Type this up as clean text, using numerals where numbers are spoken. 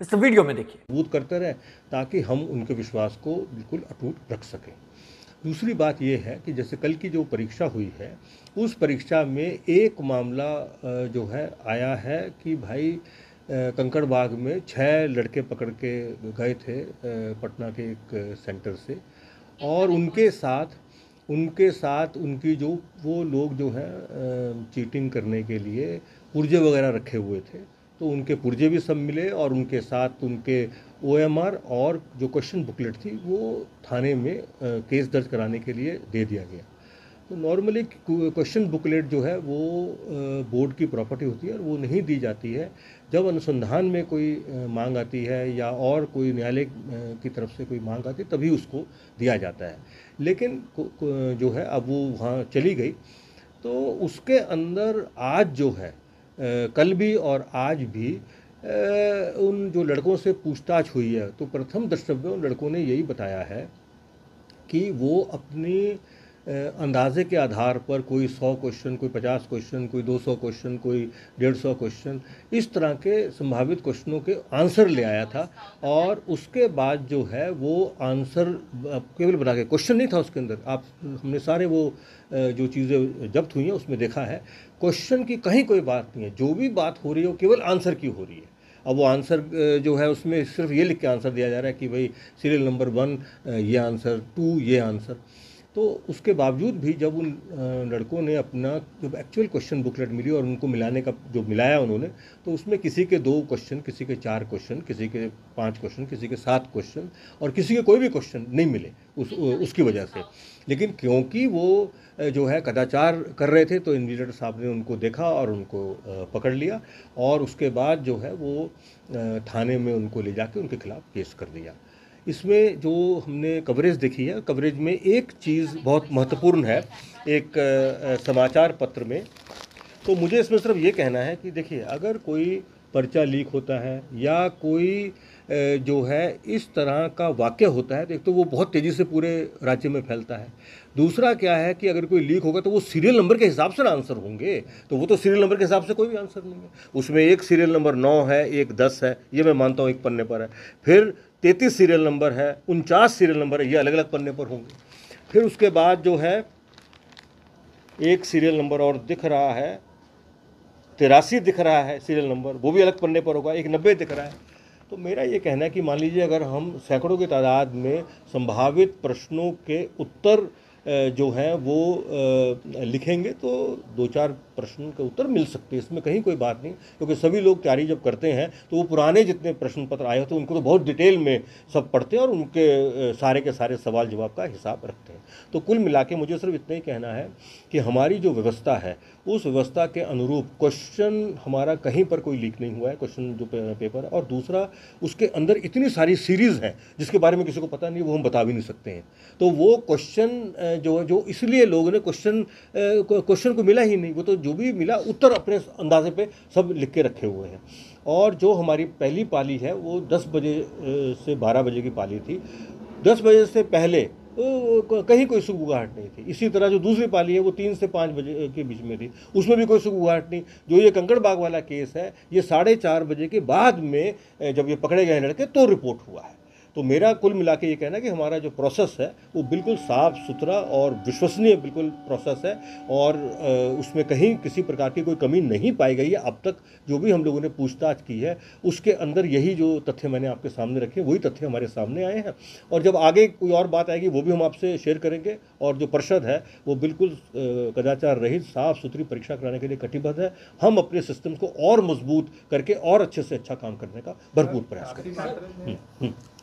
इस वीडियो में देखिए। मजबूत करते रहे ताकि हम उनके विश्वास को बिल्कुल अटूट रख सकें। दूसरी बात यह है कि जैसे कल की जो परीक्षा हुई है, उस परीक्षा में एक मामला जो है आया है कि भाई कंकड़बाग में 6 लड़के पकड़ के गए थे पटना के एक सेंटर से, और उनके साथ उनकी जो वो लोग जो हैं चीटिंग करने के लिए पुर्जे वगैरह रखे हुए थे, तो उनके पुर्जे भी सब मिले और उनके साथ उनके OMR और जो क्वेश्चन बुकलेट थी वो थाने में केस दर्ज कराने के लिए दे दिया गया। तो नॉर्मली क्वेश्चन बुकलेट जो है वो बोर्ड की प्रॉपर्टी होती है और वो नहीं दी जाती है। जब अनुसंधान में कोई मांग आती है या और कोई न्यायालय की तरफ से कोई मांग आती है तभी उसको दिया जाता है। लेकिन जो है अब वो वहाँ चली गई, तो उसके अंदर आज जो है कल भी और आज भी उन जो लड़कों से पूछताछ हुई है, तो प्रथम द्रष्टव्य उन लड़कों ने यही बताया है कि वो अपनी अंदाजे के आधार पर कोई 100 क्वेश्चन, कोई 50 क्वेश्चन, कोई 200 क्वेश्चन, कोई 150 क्वेश्चन, इस तरह के संभावित क्वेश्चनों के आंसर ले आया था। और उसके बाद जो है वो आंसर केवल बना के, क्वेश्चन नहीं था उसके अंदर। हमने सारे वो जो चीज़ें जब्त हुई हैं उसमें देखा है, क्वेश्चन की कहीं कोई बात नहीं है। जो भी बात हो रही है वो केवल आंसर की हो रही है। अब वो आंसर जो है उसमें सिर्फ ये लिख के आंसर दिया जा रहा है कि भाई सीरियल नंबर 1 ये आंसर, 2 ये आंसर। तो उसके बावजूद भी जब उन लड़कों ने अपना जब एक्चुअल क्वेश्चन बुकलेट मिली और उनको मिलाने का जो मिलाया उन्होंने, तो उसमें किसी के 2 क्वेश्चन, किसी के 4 क्वेश्चन, किसी के 5 क्वेश्चन, किसी के 7 क्वेश्चन और किसी के कोई भी क्वेश्चन नहीं मिले उसकी वजह से। लेकिन क्योंकि वो जो है कदाचार कर रहे थे, तो इन्विजिलेटर साहब ने उनको देखा और उनको पकड़ लिया और उसके बाद जो है वो थाने में उनको ले जाके उनके खिलाफ केस कर दिया। इसमें जो हमने कवरेज देखी है, कवरेज में एक चीज़ बहुत महत्वपूर्ण है एक समाचार पत्र में। तो मुझे इसमें सिर्फ ये कहना है कि देखिए, अगर कोई पर्चा लीक होता है या कोई जो है इस तरह का वाक़या होता है, तो एक तो वो बहुत तेज़ी से पूरे राज्य में फैलता है। दूसरा क्या है कि अगर कोई लीक होगा तो वो सीरियल नंबर के हिसाब से ना आंसर होंगे, तो वो तो सीरियल नंबर के हिसाब से कोई भी आंसर नहीं है। उसमें एक सीरियल नंबर 9 है, एक 10 है, ये मैं मानता हूँ एक पन्ने पर है। फिर 33 सीरियल नंबर है, 49 सीरियल नंबर है, ये अलग अलग पन्ने पर होंगे। फिर उसके बाद जो है एक सीरियल नंबर और दिख रहा है, 83 दिख रहा है सीरियल नंबर, वो भी अलग पन्ने पर होगा। एक 90 दिख रहा है। तो मेरा ये कहना है कि मान लीजिए अगर हम सैकड़ों की तादाद में संभावित प्रश्नों के उत्तर जो हैं वो लिखेंगे तो 2-4 प्रश्न के उत्तर मिल सकते हैं, इसमें कहीं कोई बात नहीं। क्योंकि सभी लोग तैयारी जब करते हैं तो वो पुराने जितने प्रश्न पत्र आए होते हैं उनको तो बहुत डिटेल में सब पढ़ते हैं और उनके सारे के सारे सवाल जवाब का हिसाब रखते हैं। तो कुल मिला के मुझे सिर्फ इतना ही कहना है कि हमारी जो व्यवस्था है उस व्यवस्था के अनुरूप क्वेश्चन हमारा कहीं पर कोई लीक नहीं हुआ है, क्वेश्चन जो पेपर है। और दूसरा, उसके अंदर इतनी सारी सीरीज़ हैं जिसके बारे में किसी को पता नहीं, वो हम बता भी नहीं सकते हैं। तो वो क्वेश्चन जो इसलिए लोगों ने क्वेश्चन को मिला ही नहीं, वो तो जो भी मिला उत्तर अपने अंदाजे पे सब लिख के रखे हुए हैं। और जो हमारी पहली पाली है वो 10 बजे से 12 बजे की पाली थी। 10 बजे से पहले कहीं कोई सुगबुगाहट नहीं थी। इसी तरह जो दूसरी पाली है वो 3 से 5 बजे के बीच में थी, उसमें भी कोई सुगबुगाहट नहीं। जो ये कंकड़बाग वाला केस है, ये 4:30 बजे के बाद में जब ये पकड़े गए लड़के तो रिपोर्ट हुआ है। तो मेरा कुल मिला के ये कहना है कि हमारा जो प्रोसेस है वो बिल्कुल साफ़ सुथरा और विश्वसनीय बिल्कुल प्रोसेस है और उसमें कहीं किसी प्रकार की कोई कमी नहीं पाई गई है। अब तक जो भी हम लोगों ने पूछताछ की है उसके अंदर यही जो तथ्य मैंने आपके सामने रखे वही तथ्य हमारे सामने आए हैं। और जब आगे कोई और बात आएगी वो भी हम आपसे शेयर करेंगे। और जो परिषद है वो बिल्कुल कदाचार रहित साफ़ सुथरी परीक्षा कराने के लिए कटिबद्ध है। हम अपने सिस्टम्स को और मजबूत करके और अच्छे से अच्छा काम करने का भरपूर प्रयास करेंगे।